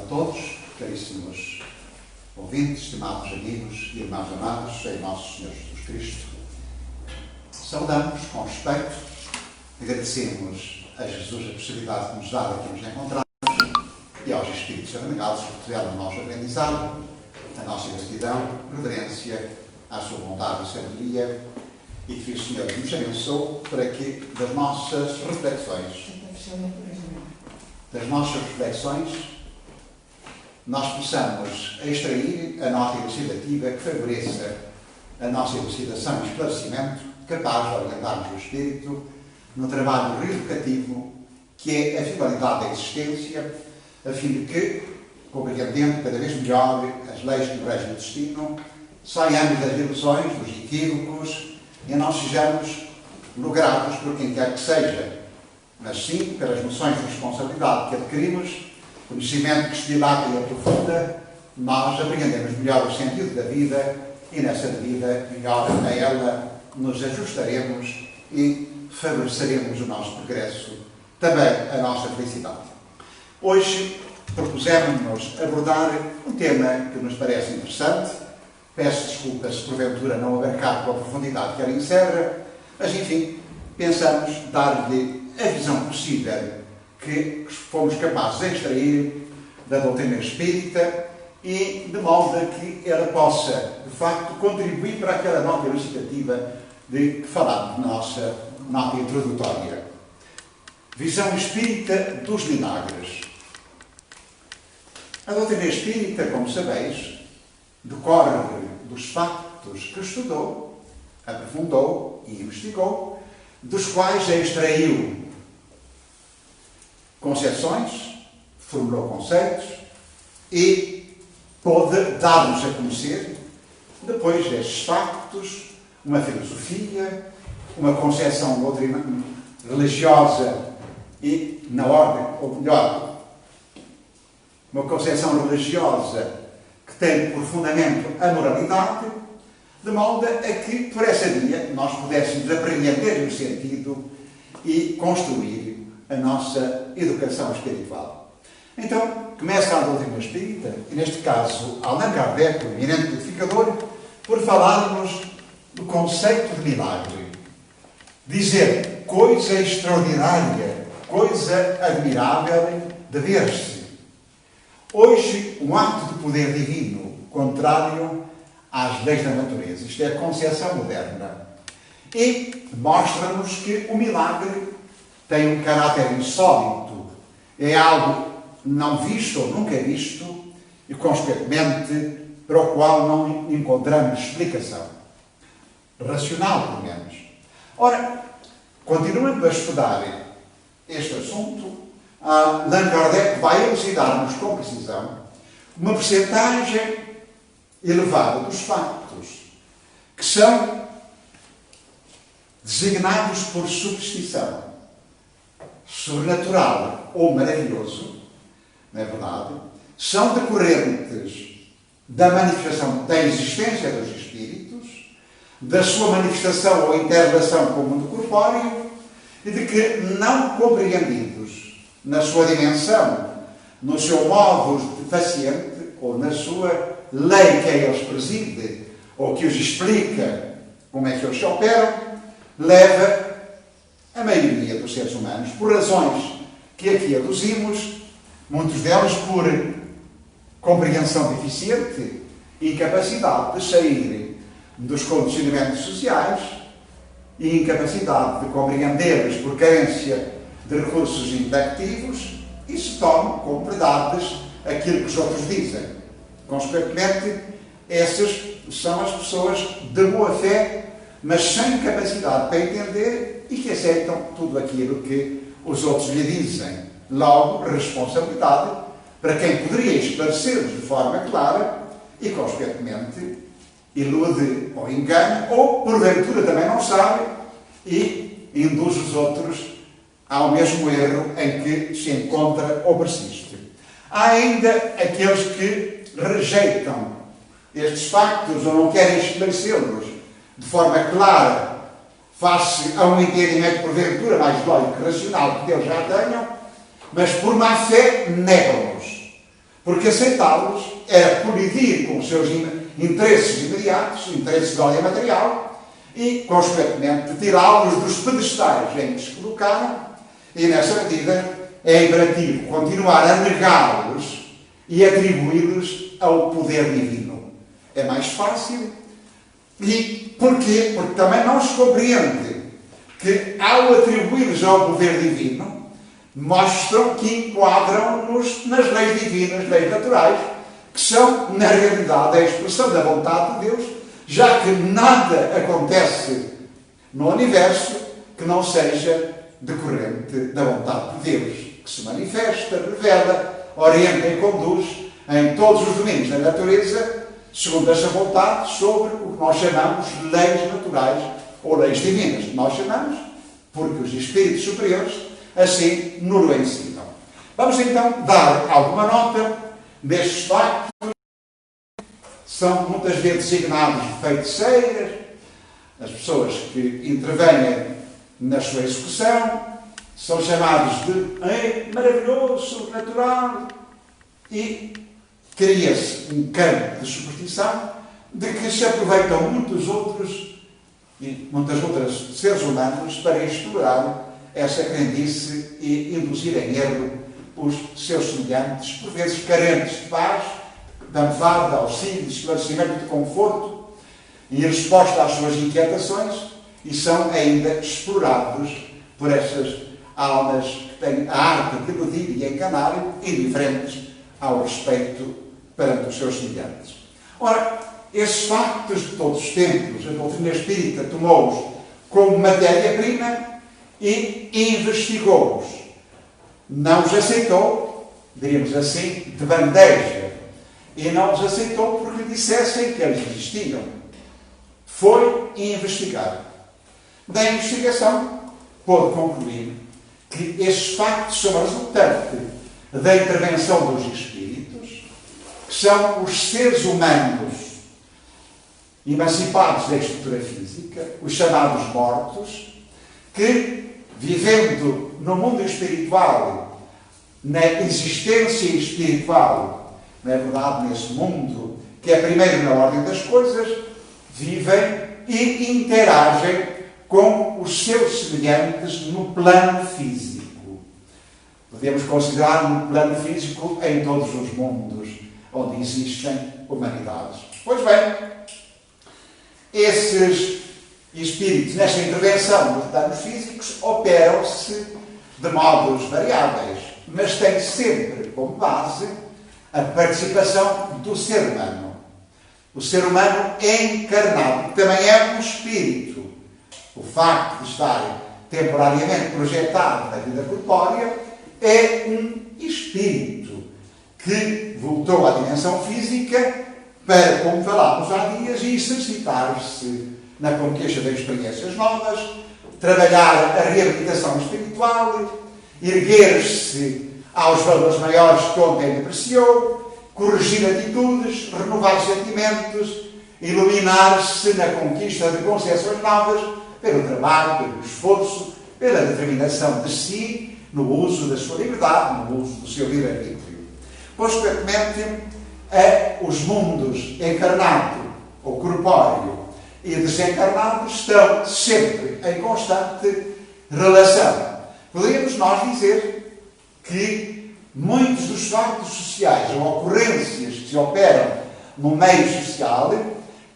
todos, caríssimos ouvintes, estimados amigos e irmãos amados, em nosso Senhor Jesus Cristo. Saudamos com respeito, agradecemos a Jesus a possibilidade de nos dar aqui nos encontrarmos e aos Espíritos abnegados que revelam o nosso aprendizado, a nossa gratidão, reverência à sua bondade e sabedoria, e que o Senhor nos abençoe para que das nossas reflexões nós possamos extrair a nota elucidativa que favoreça a nossa elucidação e esclarecimento, capaz de orientar-nos o espírito no trabalho reeducativo que é a finalidade da existência, a fim de que, compreendendo cada vez melhor as leis que regem o destino, saiamos das ilusões, dos equívocos e não sejamos logrados por quem quer que seja, mas sim pelas noções de responsabilidade que adquirimos, conhecimento que se dilata e aprofunda, nós apreendemos melhor o sentido da vida e, nessa vida, melhor a ela nos ajustaremos e favoreceremos o nosso progresso, também a nossa felicidade. Hoje propusemos-nos abordar um tema que nos parece interessante. Peço desculpas se porventura não abarcar com a profundidade que ela encerra, mas enfim, pensamos dar-lhe a visão possível que fomos capazes de extrair da doutrina espírita e de modo a que ela possa, de facto, contribuir para aquela nota elucidativa de que falámos na nossa nota introdutória. Visão espírita dos milagres. A doutrina espírita, como sabeis, decorre dos factos que estudou, aprofundou e investigou, dos quais extraiu concepções, formulou conceitos e pôde dar-nos a conhecer, depois destes factos, uma filosofia, uma concepção religiosa e, na ordem, ou melhor, uma concepção religiosa que tem por fundamento a moralidade, de modo a que, por essa via, nós pudéssemos apreender o sentido e construir a nossa educação espiritual. Então, começa a doutrina espírita, e neste caso, Allan Kardec, o eminente codificador, por falar-nos do conceito de milagre. Dizer coisa extraordinária, coisa admirável de ver-se. Hoje, um ato de poder divino, contrário às leis da natureza. Isto é a concepção moderna. E mostra-nos que o milagre tem um caráter insólito. É algo não visto ou nunca visto e, consequentemente, para o qual não encontramos explicação. Racional, pelo menos. Ora, continuando a estudar este assunto, Allan Kardec vai elucidar-nos com precisão uma percentagem elevada dos factos que são designados por superstição, sobrenatural ou maravilhoso, não é verdade? São decorrentes da manifestação da existência dos espíritos, da sua manifestação ou interrelação com o mundo corpóreo e de que, não compreendidos na sua dimensão, no seu modo paciente ou na sua lei que a eles preside ou que os explica como é que eles operam, leva a maioria dos seres humanos, por razões que aqui aduzimos, muitos deles por compreensão deficiente e incapacidade de sair dos condicionamentos sociais e incapacidade de compreendê-los por carência de recursos intelectivos e se tomam como verdades aquilo que os outros dizem. Consequentemente, essas são as pessoas de boa fé, mas sem capacidade para entender e que aceitam tudo aquilo que os outros lhe dizem. Logo, responsabilidade para quem poderia esclarecer-los de forma clara e, consequentemente, ilude ou engana, ou, porventura, também não sabe e induz os outros ao mesmo erro em que se encontra ou persiste. Há ainda aqueles que rejeitam estes factos ou não querem esclarecê-los de forma clara, face a um entendimento, porventura, mais lógico e racional que eles já tenham, mas por má fé negam-nos. Porque aceitá-los era colidir com os seus interesses imediatos, interesses de ordem material, e, consequentemente, tirá-los dos pedestais em que se colocaram, e, nessa medida, é imperativo continuar a negá-los e atribuí-los ao poder divino. É mais fácil. E porquê? Porque também não se compreende que, ao atribuí-los ao poder divino, mostram que enquadram-nos nas leis divinas, leis naturais, que são, na realidade, a expressão da vontade de Deus, já que nada acontece no universo que não seja decorrente da vontade de Deus, que se manifesta, revela, orienta e conduz em todos os domínios da natureza, segundo essa vontade, sobre o que nós chamamos leis naturais ou leis divinas, que nós chamamos, porque os espíritos superiores assim nos o ensinam. Vamos então dar alguma nota destes factos. São muitas vezes designados de feiticeiras, as pessoas que intervêm na sua execução, são chamados de maravilhoso, sobrenatural, e cria-se um campo de superstição de que se aproveitam muitos outros seres humanos para explorar essa crendice e induzir em erro os seus semelhantes, por vezes carentes de paz, de amparo, de auxílio, de esclarecimento, de conforto, em resposta às suas inquietações, e são ainda explorados por essas almas que têm a arte de iludir e enganar, indiferentes ao respeito perante os seus semelhantes. Ora, esses factos de todos os tempos, a doutrina espírita tomou-os como matéria-prima e investigou-os. Não os aceitou, diríamos assim, de bandeja, e não os aceitou porque lhe dissessem que eles existiam. Foi investigar. Da investigação, pôde concluir que estes factos são resultante da intervenção dos espíritos, que são os seres humanos emancipados da estrutura física, os chamados mortos, que, vivendo no mundo espiritual, na existência espiritual, na verdade, nesse mundo que é primeiro na ordem das coisas, vivem e interagem com os seus semelhantes no plano físico. Podemos considerar no plano físico em todos os mundos onde existem humanidades. Pois bem, esses espíritos, nesta intervenção nos planos físicos, operam-se de modos variáveis, mas têm sempre como base a participação do ser humano. O ser humano é encarnado, que também é um espírito. O facto de estar temporariamente projetado na vida corpórea é um espírito que voltou à dimensão física para, como falámos há dias, exercitar-se na conquista de experiências novas, trabalhar a reabilitação espiritual, erguer-se aos valores maiores que ontem apreciou, corrigir atitudes, renovar sentimentos, iluminar-se na conquista de concepções novas, pelo trabalho, pelo esforço, pela determinação de si, no uso da sua liberdade, no uso do seu livre-arbítrio. Consequentemente, os mundos encarnado ou corpóreo e desencarnado estão sempre em constante relação. Poderíamos nós dizer que muitos dos factos sociais ou ocorrências que se operam no meio social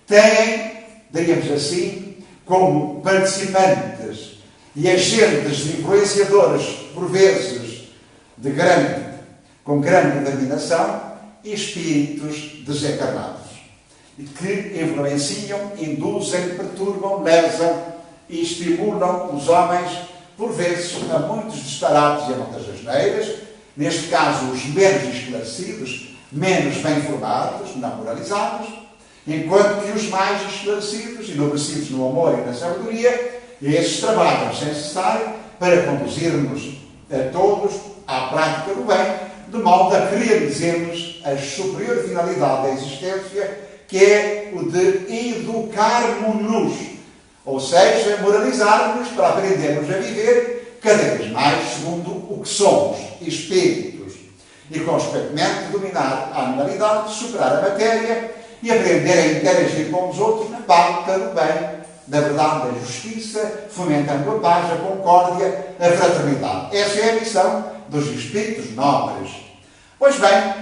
têm, diríamos assim, como participantes e agentes influenciadores, por vezes, com grande determinação, espíritos desencarnados, que influenciam, induzem, perturbam, lesam e estimulam os homens, por vezes, a muitos disparates e a muitas asneiras, neste caso os menos esclarecidos, menos bem formados, não moralizados, enquanto que os mais esclarecidos, enobrecidos no amor e na sabedoria, esses trabalham sem cessar para conduzir-nos a todos à prática do bem, de modo a que realizemos a superior finalidade da existência, que é o de educarmos-nos, ou seja, moralizarmos para aprendermos a viver cada vez mais segundo o que somos, espíritos. e, consequentemente, dominar a animalidade, superar a matéria e aprender a interagir com os outros na pauta do bem, da verdade, da justiça, fomentando a paz, a concórdia, a fraternidade. Essa é a missão dos espíritos nobres. Pois bem,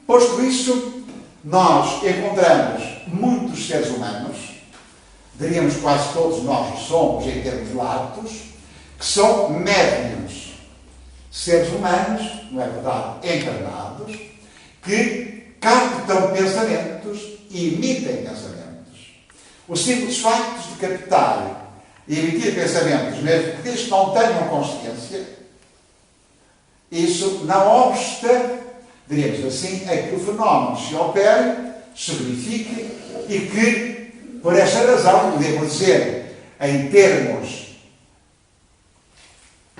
posto isso, nós encontramos muitos seres humanos, diríamos quase todos nós somos, em termos latos, que são médiuns. Seres humanos, não é verdade, encarnados, que captam pensamentos e emitem pensamentos. O simples facto de captar e emitir pensamentos, mesmo que desde que não tenham consciência, isso não obsta, diríamos assim, a que o fenómeno se opere, se verifique e que, por esta razão, podemos dizer, em termos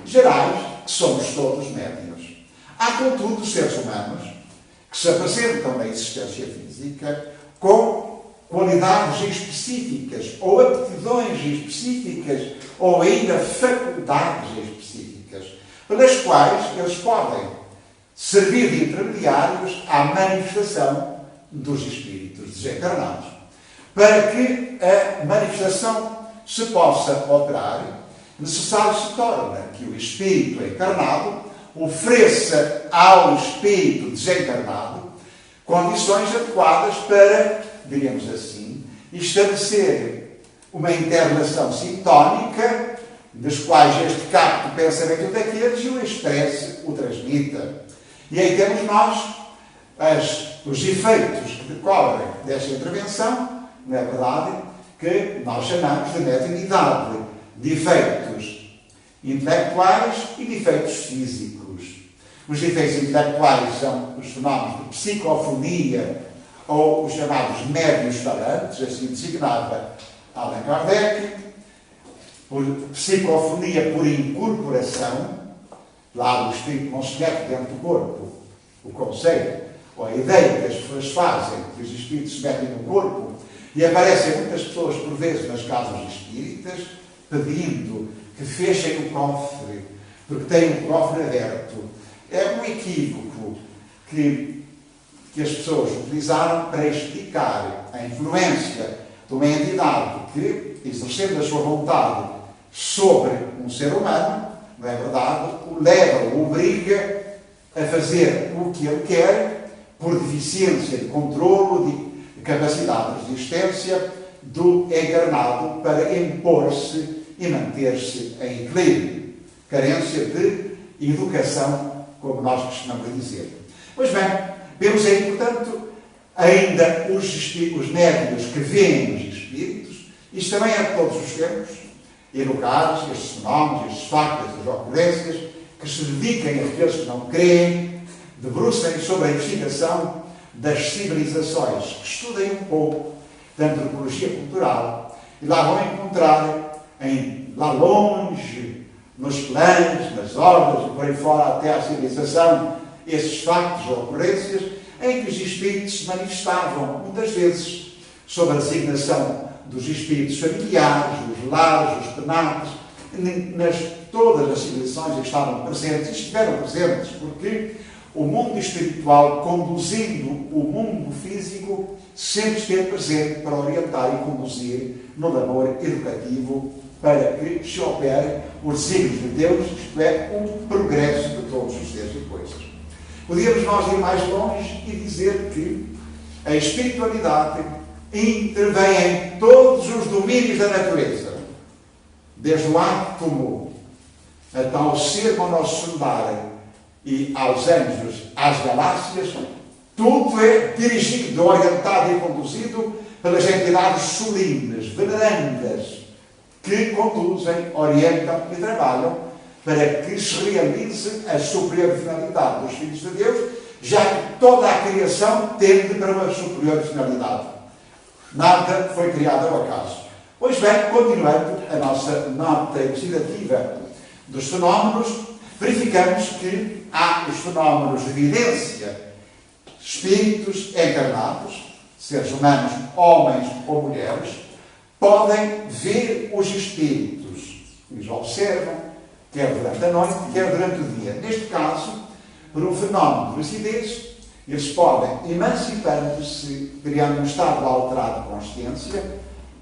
gerais, que somos todos médiuns. Há, contudo, seres humanos que se apresentam na existência física com qualidades específicas, ou aptidões específicas, ou ainda faculdades específicas, pelas quais eles podem servir de intermediários à manifestação dos espíritos desencarnados. Para que a manifestação se possa operar, necessário se torna que o espírito encarnado ofereça ao espírito desencarnado condições adequadas para, diríamos assim, estabelecer uma interrelação sintónica, das quais este capta o pensamento daqueles e o expresse, o transmita. E aí temos nós os efeitos que decorrem desta intervenção, não é verdade, que nós chamamos de mediunidade, de efeitos intelectuais e de efeitos físicos. Os efeitos intelectuais são os fenómenos de psicofonia, ou os chamados médiuns falantes, assim designava Allan Kardec, por psicofonia por incorporação, lá o espírito não se mete dentro do corpo, o conceito, ou a ideia que as pessoas fazem, que os espíritos se metem no corpo, e aparecem muitas pessoas, por vezes, nas casas espíritas, pedindo que fechem o cofre, porque têm o cofre aberto. É um equívoco que as pessoas utilizaram para explicar a influência de uma entidade que, exercendo a sua vontade sobre um ser humano, não é verdade, o leva, o obriga a fazer o que ele quer, por deficiência de controlo, de capacidade de resistência do encarnado para impor-se e manter-se em equilíbrio. Carência de educação, como nós costumamos dizer. Pois bem, vemos aí, portanto, ainda os médiuns que veem os espíritos. Isto também é de todos os tempos e lugares, estes fenómenos, estes factos, estas ocorrências, que se dediquem àqueles que não creem, debrucem sobre a investigação das civilizações, que estudem um pouco da antropologia cultural e lá vão encontrar, lá longe, nos planos, nas ordens e por aí fora até à civilização, esses factos ou ocorrências em que os espíritos se manifestavam, muitas vezes, sob a designação dos espíritos familiares, os lares, os penates, todas as civilizações estavam presentes e estiveram presentes, porque o mundo espiritual, conduzindo o mundo físico, sempre esteve presente para orientar e conduzir no labor educativo para que se opere os desígnios de Deus, isto é, um progresso de todos os seres e coisas. Podíamos nós ir mais longe e dizer que a espiritualidade intervém em todos os domínios da natureza, desde o átomo até ao ser monossolar e aos anjos, às galáxias, tudo é dirigido, orientado e conduzido pelas entidades sublimes, venerandas, que conduzem, orientam e trabalham para que se realize a superior finalidade dos filhos de Deus, já que toda a criação tende para uma superior finalidade. Nada foi criado ao acaso. Pois bem, continuando a nossa nota elucidativa dos fenómenos, verificamos que há os fenómenos de evidência, espíritos encarnados, seres humanos, homens ou mulheres, podem ver os espíritos, os observam, quer durante a noite, quer durante o dia. Neste caso, por um fenómeno de lucidez, eles podem, emancipando-se, criando um estado alterado de consciência,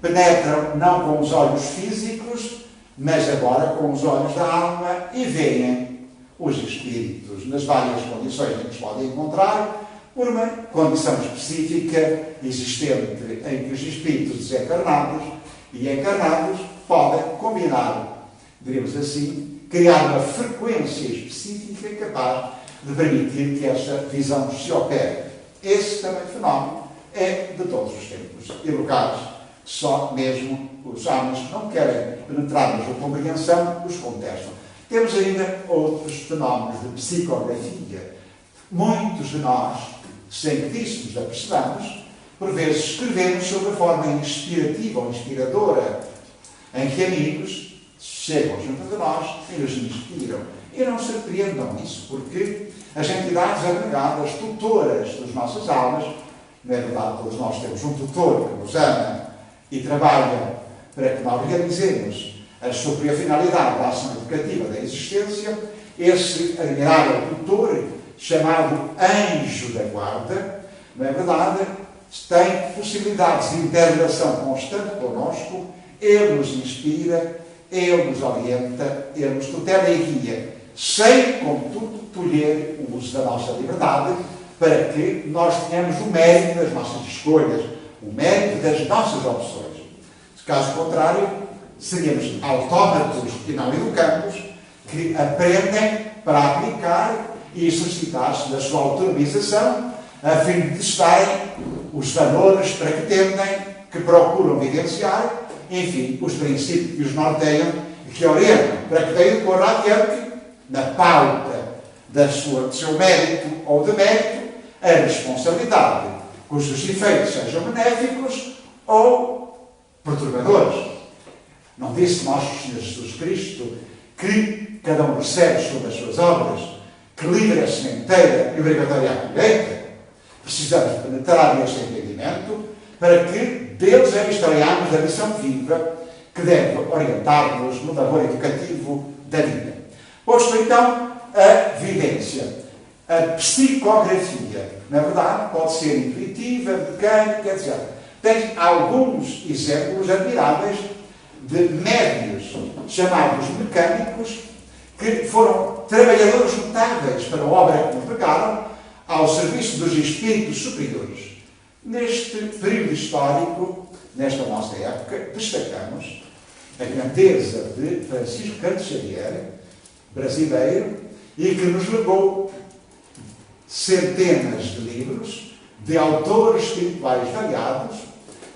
penetram não com os olhos físicos, mas agora com os olhos da alma e veem os espíritos nas várias condições em que se podem encontrar, por uma condição específica existente em que os espíritos desencarnados e encarnados podem combinar, diríamos assim, criar uma frequência específica capaz de permitir que esta visão se opere. Esse também fenómeno é de todos os tempos e lugares, só mesmo os homens que não querem penetrar na sua compreensão os contestam. Temos ainda outros fenómenos de psicografia. Muitos de nós, sem que disso nos apercebamos, por vezes escrevemos sobre a forma inspirativa ou inspiradora em que amigos chegam junto de nós e nos inspiram. E não surpreendam isso, porque as entidades abnegadas, tutoras das nossas almas, não é verdade, todos nós temos um tutor que nos ama e trabalha para que nós realizemos a sua finalidade da ação educativa da existência, esse admirável tutor, chamado anjo da guarda, não é verdade, tem possibilidades de interação constante connosco, ele nos inspira, ele nos orienta, ele nos tutela e guia, sem, contudo, tolher o uso da nossa liberdade, para que nós tenhamos o mérito das nossas escolhas, o mérito das nossas opções. Caso contrário, seríamos autómatos e não educandos, que aprendem para aplicar e exercitar-se da sua autonomização, a fim de testarem os valores para que tendem, que procuram evidenciar, enfim, os princípios que os norteiam e que orientam, para que daí decorra adiante, na pauta do seu mérito ou demérito, a responsabilidade, cujos efeitos sejam benéficos ou perturbadores. Não disse nosso Senhor Jesus Cristo que cada um recebe sobre as suas obras, que livre a sementeira e obrigatória a colheita? Precisamos de penetrar neste entendimento para que deles extraiamos a lição viva que deve orientar-nos no labor educativo da vida. Posto então a vivência, a psicografia, na verdade, pode ser intuitiva, mecânica, etc. Tem alguns exemplos admiráveis de médios chamados mecânicos que foram trabalhadores notáveis para a obra que empregaram ao serviço dos espíritos superiores. Neste período histórico, nesta nossa época, destacamos a grandeza de Francisco Canto Xavier, brasileiro, e que nos legou centenas de livros de autores espirituais variados,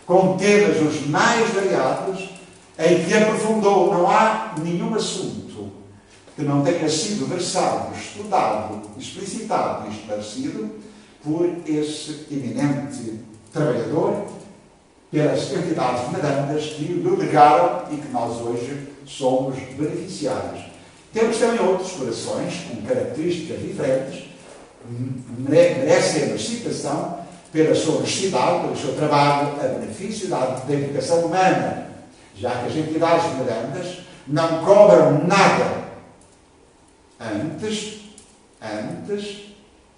com temas os mais variados, em que aprofundou. Não há nenhum assunto que não tenha sido versado, estudado, explicitado e esclarecido por esse eminente trabalhador, pelas entidades venerandas que o legaram e que nós hoje somos beneficiários. Temos também outros corações com características diferentes, merecem a citação pela sua honestidade, pelo seu trabalho a benefício da educação humana, já que as entidades venerandas não cobram nada. Antes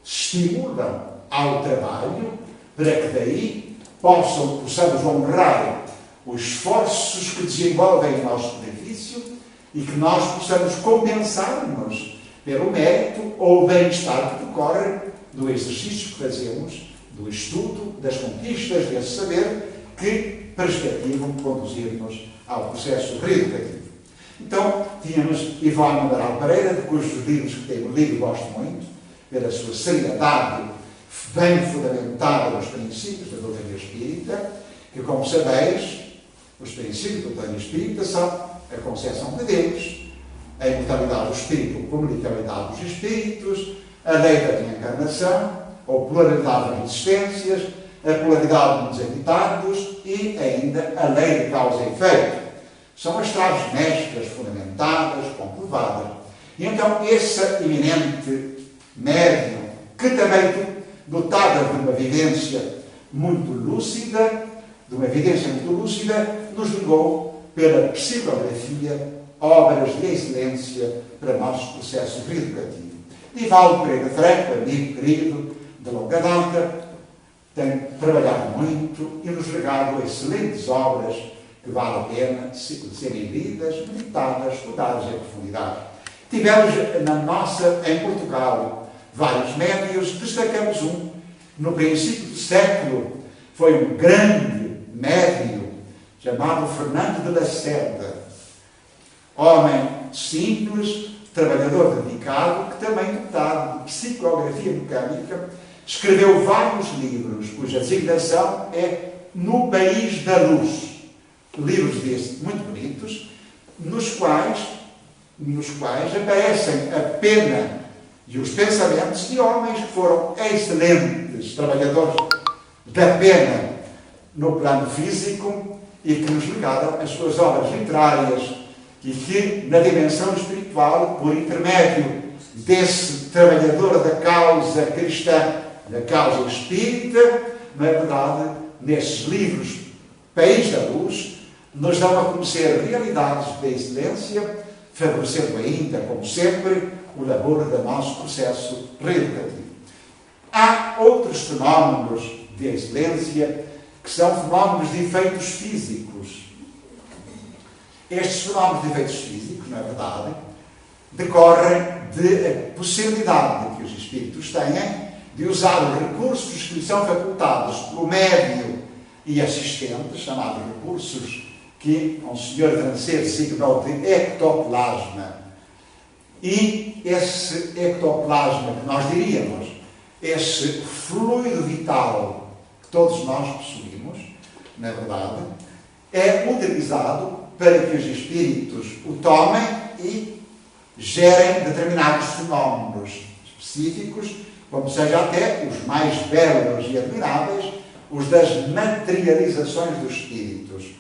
estimulam ao trabalho para que daí possamos honrar os esforços que desenvolvem em nosso benefício e que nós possamos compensar-nos pelo mérito ou bem-estar que decorre do exercício que fazemos, do estudo, das conquistas desse saber que perspectivam conduzir-nos ao processo reeducativo. Então, tínhamos Ivone Amaral Pereira, de cujos livros que tenho lido e gosto muito, pela sua seriedade bem fundamentada nos princípios da doutrina espírita, que, como sabeis, os princípios da doutrina espírita são a concepção de Deus, a imortalidade do espírito, como literalidade dos espíritos, a lei da reencarnação, a pluralidade das existências, a polaridade dos entitados e ainda a lei de causa e efeito. São as chaves mestras, fundamentadas, comprovadas. E então, esse eminente médium, que também dotada de uma vivência muito lúcida, nos legou pela psicografia obras de excelência para o nosso processo reeducativo. Divaldo Pereira Franco, amigo querido, de longa data, tem trabalhado muito e nos legado excelentes obras que vale a pena serem lidas, meditadas, estudadas em profundidade. Tivemos em Portugal, vários médios, destacamos um, no princípio do século, foi um grande médio, chamado Fernando de Lacerda, homem simples, trabalhador dedicado, que também, dotado de psicografia mecânica, escreveu vários livros, cuja designação é No País da Luz. Livros destes muito bonitos, nos quais aparecem a pena e os pensamentos de homens que foram excelentes trabalhadores da pena no plano físico e que nos legaram as suas obras literárias e que, na dimensão espiritual, por intermédio desse trabalhador da causa cristã, da causa espírita, na verdade, nesses livros País da Luz, nos dão a conhecer realidades da excelência, favorecendo ainda, como sempre, o labor do nosso processo reeducativo. Há outros fenómenos de excelência que são fenómenos de efeitos físicos. Estes fenómenos de efeitos físicos, na verdade, decorrem da possibilidade que os espíritos têm de usar os recursos que lhes são facultados pelo médio e assistente, chamados recursos que um senhor francês designou de ectoplasma. E esse ectoplasma, que nós diríamos, esse fluido vital que todos nós possuímos, na verdade, é utilizado para que os espíritos o tomem e gerem determinados fenómenos específicos, como seja até os mais belos e admiráveis, os das materializações dos espíritos.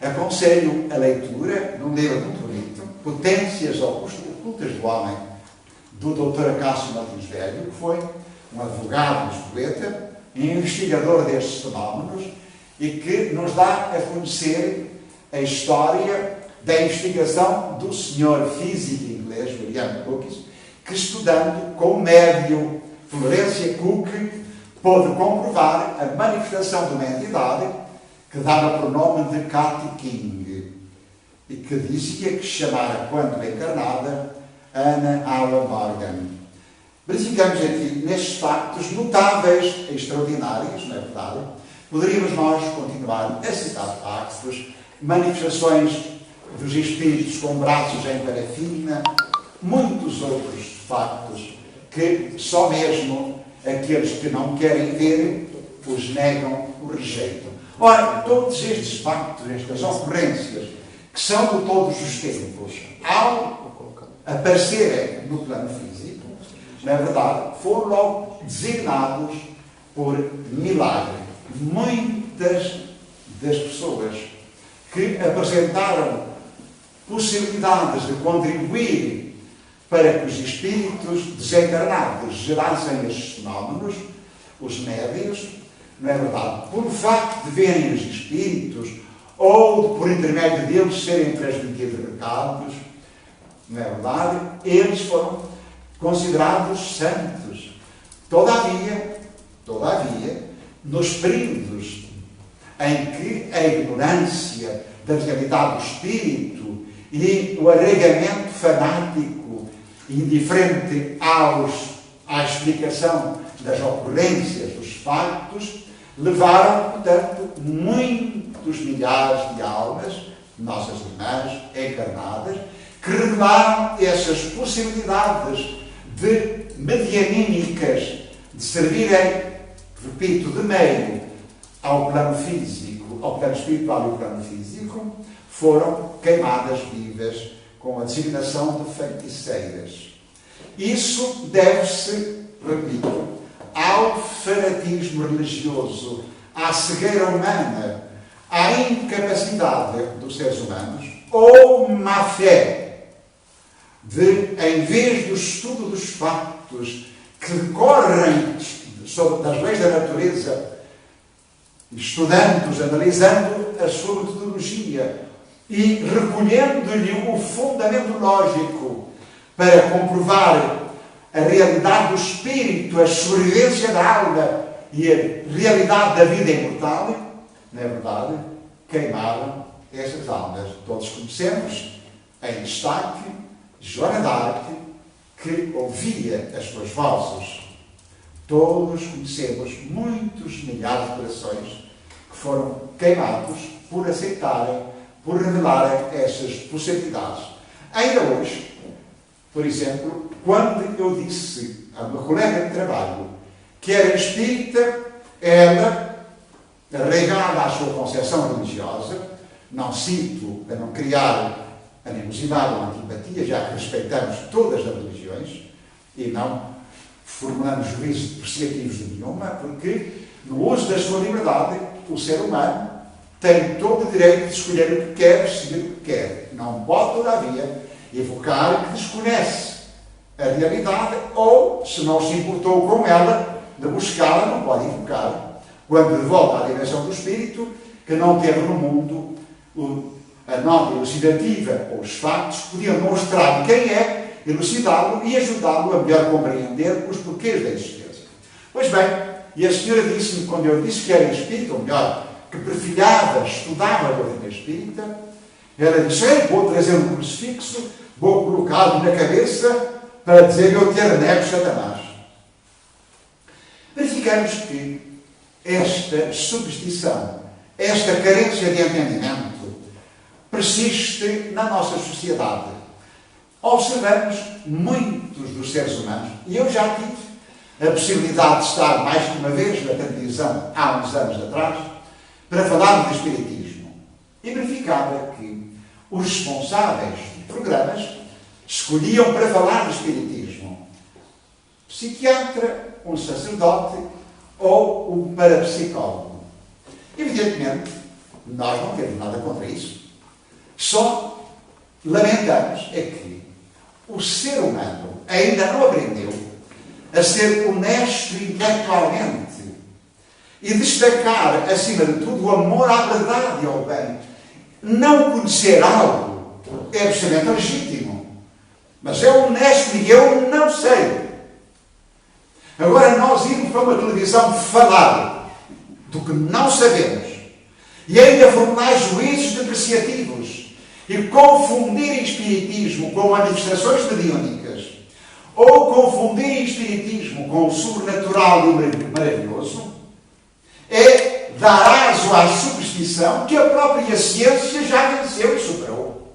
Aconselho a leitura de um livro muito bonito, Potências Ocultas do Homem, do Dr. Acácio Martins Velho, que foi um advogado lisboeta, investigador destes fenómenos e que nos dá a conhecer a história da investigação do senhor físico inglês, William Crookes, que, estudando com o médium Florência Cook, pôde comprovar a manifestação de uma entidade que dava por nome de Cathy King e que dizia que chamara, quando encarnada, Anna Alan Morgan. Verificamos aqui, nestes factos notáveis e extraordinários, não é verdade? Poderíamos nós continuar a citar factos, manifestações dos espíritos com braços em parafina, muitos outros factos que só mesmo aqueles que não querem ver os negam, o rejeitam. Ora, todos estes factos, estas ocorrências, que são de todos os tempos, ao aparecerem no plano físico, na verdade, foram logo designados por milagre. Muitas das pessoas que apresentaram possibilidades de contribuir para que os espíritos desencarnados gerassem estes fenómenos, os médios, não é verdade, por facto de verem os espíritos ou de, por intermédio deles, serem transmitidos recados, não é verdade, eles foram considerados santos. Todavia, nos períodos em que a ignorância da realidade do espírito e o arregamento fanático indiferente à explicação das ocorrências, dos factos, levaram, portanto, muitos milhares de almas, nossas irmãs encarnadas, que revelaram essas possibilidades de medianímicas, de servirem, repito, de meio ao plano físico, ao plano espiritual e ao plano físico, foram queimadas vivas com a designação de feiticeiras. Isso deve-se, repito, ao fanatismo religioso, à cegueira humana, à incapacidade dos seres humanos, ou má fé, de, em vez do estudo dos factos que decorrem das leis da natureza, estudando-os, analisando a sua metodologia e recolhendo-lhe o fundamento lógico para comprovar a realidade do espírito, a sobrevivência da alma e a realidade da vida imortal, na verdade, queimaram estas almas. Todos conhecemos, em destaque, Joana d'Arc, que ouvia as suas vozes. Todos conhecemos muitos milhares de corações que foram queimados por aceitarem, por revelarem essas possibilidades. Ainda hoje, por exemplo, quando eu disse a uma colega de trabalho que era espírita, ela, arraigada à sua concepção religiosa, não cito para não criar animosidade ou antipatia, já que respeitamos todas as religiões e não formulamos juízos depreciativos de nenhuma, porque no uso da sua liberdade, o ser humano tem todo o direito de escolher o que quer, seguir o que quer. Não pode, todavia, evocar que desconhece a realidade ou, se não se importou com ela, de buscá-la, não pode evocar, quando de volta à dimensão do espírito, que não teve no mundo a nota elucidativa ou os factos podiam mostrar quem é, elucidá-lo e ajudá-lo a melhor compreender os porquês da existência. Pois bem, e a senhora disse-me, quando eu disse que era espírita, ou melhor, que perfilhava, estudava a doutrina espírita, ela disse: vou trazer um crucifixo, vou colocá-lo na cabeça para dizer que eu te renego Satanás. Verificamos que esta superstição, esta carência de entendimento, persiste na nossa sociedade. Observamos muitos dos seres humanos, e eu já tive a possibilidade de estar mais que uma vez na televisão, há uns anos atrás, para falar de espiritismo. E verificava que os responsáveis de programas escolhiam para falar de espiritismo psiquiatra, um sacerdote ou um parapsicólogo. Evidentemente, nós não temos nada contra isso. Só lamentamos é que o ser humano ainda não aprendeu a ser honesto intelectualmente e destacar, acima de tudo, o amor à verdade e ao bem. Não conhecer algo é absolutamente legítimo, mas é honesto e eu não sei. Agora nós irmos para uma televisão falar do que não sabemos e ainda formular juízos depreciativos e confundir espiritismo com manifestações mediúnicas ou confundir espiritismo com o sobrenatural e maravilhoso é dar aso à superstição que a própria ciência já venceu e superou,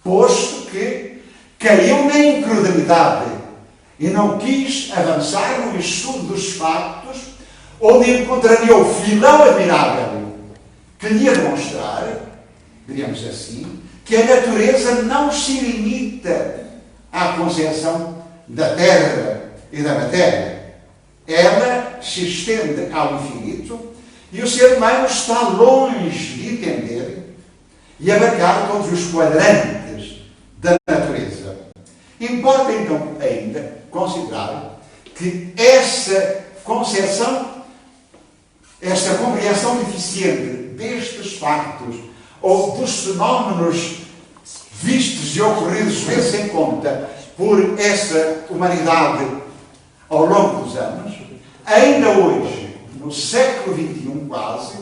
posto que caiu na incredulidade e não quis avançar no estudo dos factos, onde encontraria o filão admirável que lhe ia demonstrar, diríamos assim, que a natureza não se limita à concepção da terra e da matéria. Ela se estende ao infinito e o ser humano está longe de entender e abarcar todos os quadrantes da natureza. Importa então ainda considerar que essa concepção, esta compreensão deficiente destes factos ou dos fenómenos vistos e ocorridos vezes em conta por essa humanidade ao longo dos anos, ainda hoje, no século XXI quase,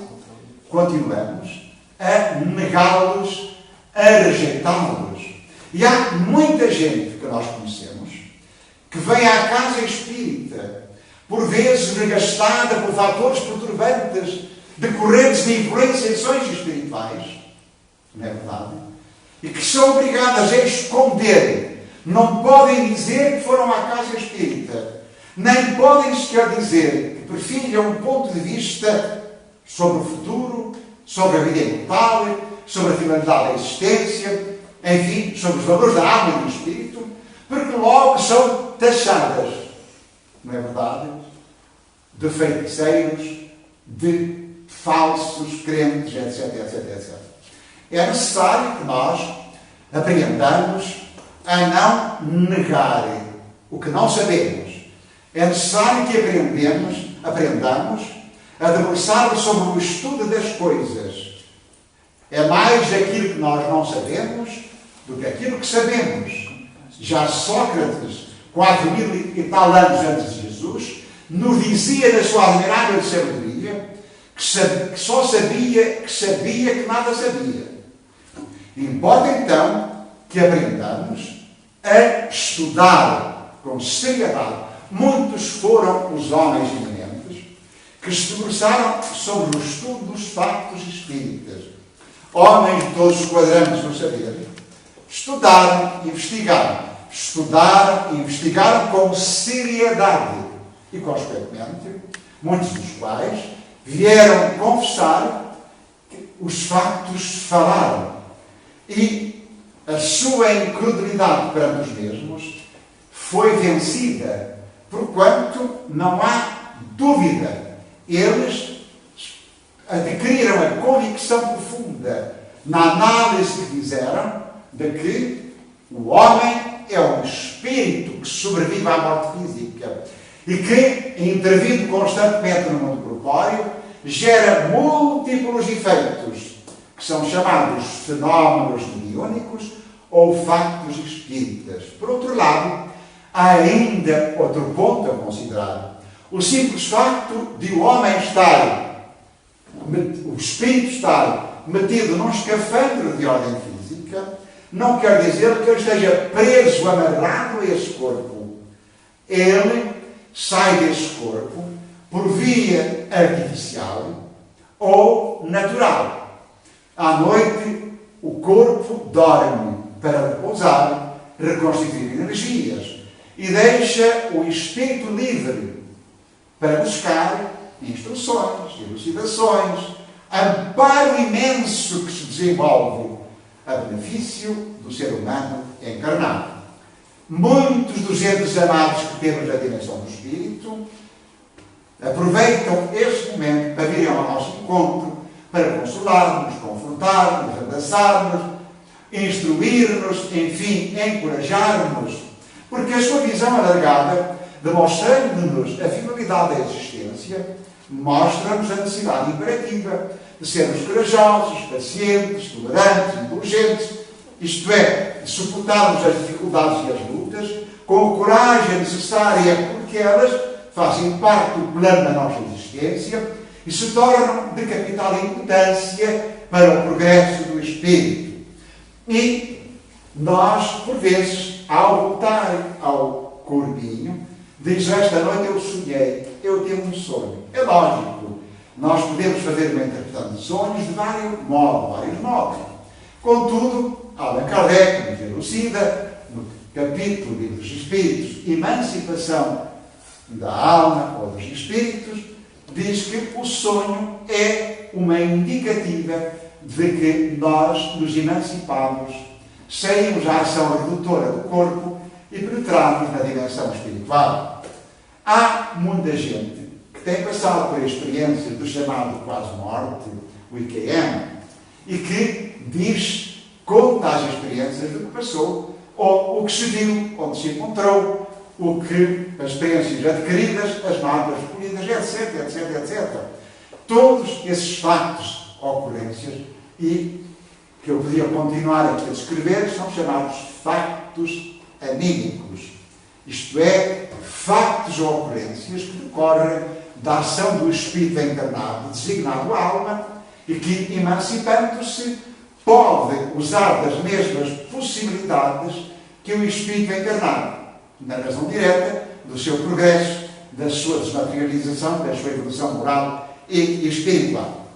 continuamos a negá-los, a rejeitá-los. E há muita gente que nós conhecemos que vem à casa espírita, por vezes regastada por fatores perturbantes, decorrentes de influenciações espirituais, não é verdade? E que são obrigadas a esconder, não podem dizer que foram à casa espírita, nem podem sequer dizer que perfilham um ponto de vista sobre o futuro, sobre a vida imortal, sobre a finalidade da existência, enfim, sobre os valores da alma e do espírito, porque logo são taxadas, não é verdade? De feiticeiros, de falsos crentes, etc, etc, etc. É necessário que nós aprendamos a não negar o que não sabemos. É necessário que aprendamos a debruçar-nos sobre o estudo das coisas. É mais aquilo que nós não sabemos do que aquilo que sabemos. Já Sócrates, 4.000 e tal anos antes de Jesus, nos dizia na sua admirável sabedoria que só sabia que nada sabia. Importa então que aprendamos a estudar com seriedade. Muitos foram os homens eminentes que se debruçaram sobre o estudo dos factos espíritas. Homens de todos os quadrantes do saber. Estudaram e investigaram com seriedade e, consequentemente, muitos dos quais vieram confessar que os factos falaram e a sua incredulidade perante os mesmos foi vencida, porquanto não há dúvida. Eles adquiriram a convicção profunda na análise que fizeram de que o homem é um espírito que sobrevive à morte física e que, intervindo constantemente no mundo corpóreo, gera múltiplos efeitos, que são chamados fenómenos mediúnicos ou factos espíritas. Por outro lado, há ainda outro ponto a considerar. O simples facto de o homem estar, o espírito estar metido num escafandro de ordem física, não quer dizer que ele esteja preso, amarrado a esse corpo. Ele sai desse corpo por via artificial ou natural. À noite, o corpo dorme para repousar, reconstituir energias e deixa o espírito livre para buscar instruções, elucidações, amparo imenso que se desenvolve a benefício do ser humano encarnado. Muitos dos entes amados que temos na dimensão do Espírito aproveitam este momento para virem ao nosso encontro, para consolar-nos, confortar-nos, abraçar-nos, instruir-nos, enfim, encorajar-nos, porque a sua visão alargada, demonstrando-nos a finalidade da existência, mostra-nos a necessidade imperativa de sermos corajosos, pacientes, tolerantes, indulgentes, isto é, de suportarmos as dificuldades e as lutas com a coragem necessária, porque elas fazem parte do plano da nossa existência e se tornam de capital importância para o progresso do espírito. E nós, por vezes, ao voltar ao corpinho, diz: esta noite eu sonhei, eu tive um sonho. É lógico, nós podemos fazer uma interpretação de sonhos de vários modos. Contudo, Allan Kardec nos elucida, no capítulo do Livro dos Espíritos, Emancipação da Alma ou dos Espíritos, diz que o sonho é uma indicativa de que nós nos emancipamos, saímos da ação redutora do corpo e penetramos na dimensão espiritual. Há muita gente que tem passado por experiências do chamado quase-morte, o IQM, e que conta as experiências do que passou, ou o que se viu, onde se encontrou, as experiências adquiridas, as notas escolhidas, etc. Todos esses factos, ocorrências, e que eu podia continuar aqui a descrever, são chamados factos anímicos. Isto é, factos ou ocorrências que decorrem da ação do espírito encarnado, designado alma, e que, emancipando-se, pode usar das mesmas possibilidades que o espírito encarnado, na razão direta do seu progresso, da sua desmaterialização, da sua evolução moral e espiritual.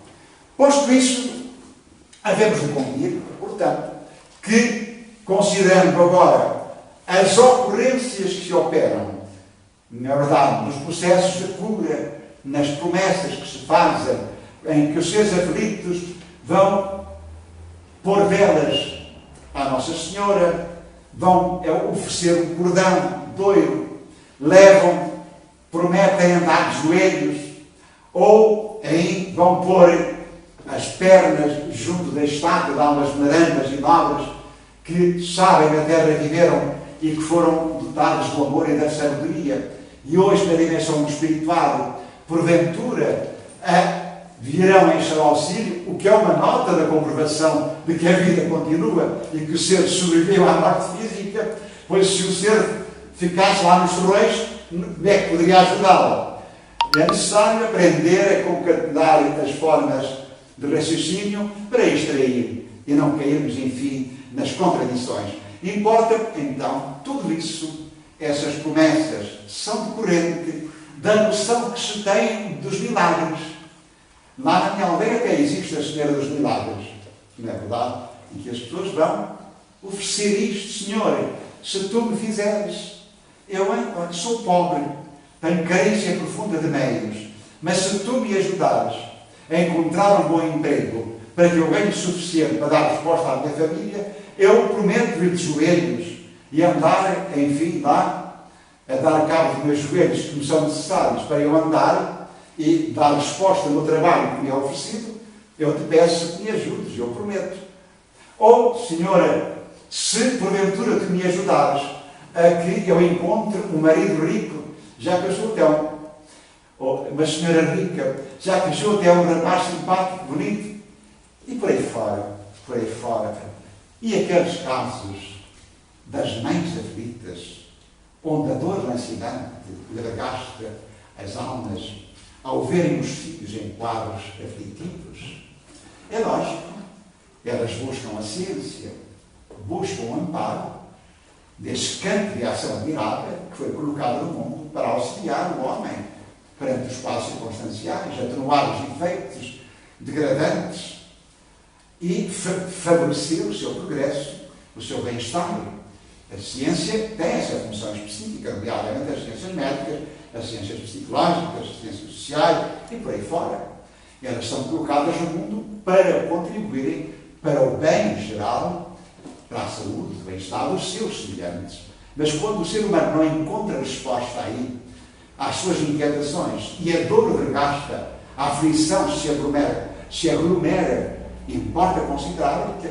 Posto isso, havemos de concluir, portanto, que, considerando agora as ocorrências que se operam, na verdade, nos processos de cura, nas promessas que se fazem, em que os seres aflitos vão pôr velas à Nossa Senhora, vão oferecer um cordão de ouro, prometem andar de joelhos, ou aí vão pôr as pernas junto da estátua de almas venerandas e nobres que sabem na terra viveram e que foram dotadas do amor e da sabedoria, e hoje na dimensão espiritual, porventura, virão em seu auxílio, o que é uma nota da comprovação de que a vida continua e que o ser sobreviveu à morte física, pois se o ser ficasse lá nos torrões, como é que poderia ajudá-la? É necessário aprender a concatenar as formas de raciocínio para extrair e não cairmos, enfim, nas contradições. Importa, então, tudo isso, essas promessas, são decorrentes da noção que se tem dos milagres. Lá na minha aldeia até existe a Senhora dos Milagres, não é verdade? Em que as pessoas vão oferecer isto: Senhor, se tu me fizeres, eu sou pobre, tenho carência profunda de meios, mas se tu me ajudares a encontrar um bom emprego para que eu ganhe o suficiente para dar resposta à minha família, eu prometo vir de joelhos e andar, enfim, lá, a dar cabo dos meus joelhos que me são necessários para eu andar e dar resposta no trabalho que me é oferecido. Eu te peço que me ajudes, eu prometo. Ou, Senhora, se porventura tu me ajudares a que eu encontre um marido rico, já que eu sou até uma senhora rica, já que eu sou até um rapaz simpático, bonito, e por aí fora, por aí fora. E aqueles casos das mães aflitas, onde a dor lancinante lhe regasta as almas ao verem os filhos em quadros aflitivos. É lógico, elas buscam a ciência, buscam o amparo desse campo de ação admirável que foi colocado no mundo para auxiliar o homem perante os quadros circunstanciais, atenuar os efeitos degradantes e favorecer o seu progresso, o seu bem-estar. A ciência tem essa função específica, nomeadamente as ciências médicas, as ciências psicológicas, as ciências sociais e por aí fora. Elas são colocadas no mundo para contribuírem para o bem geral, para a saúde, o bem-estar dos seus semelhantes. Mas quando o ser humano não encontra resposta aí às suas inquietações e a dor o regasta, a aflição se aglomera, importa considerar que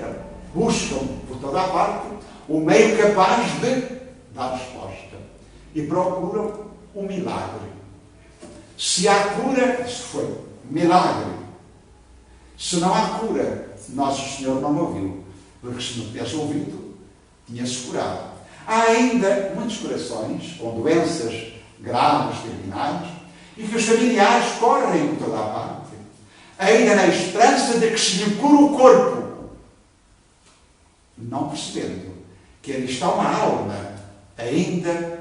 buscam por toda a parte o meio capaz de dar resposta e procuram o milagre. Se há cura, isso foi milagre. Se não há cura, Nosso Senhor não me ouviu, porque se me tivesse ouvido, tinha-se curado. Há ainda muitos corações com doenças graves, terminais, e que os familiares correm por toda a parte, ainda na esperança de que se lhe cure o corpo, não percebendo que ali está uma alma ainda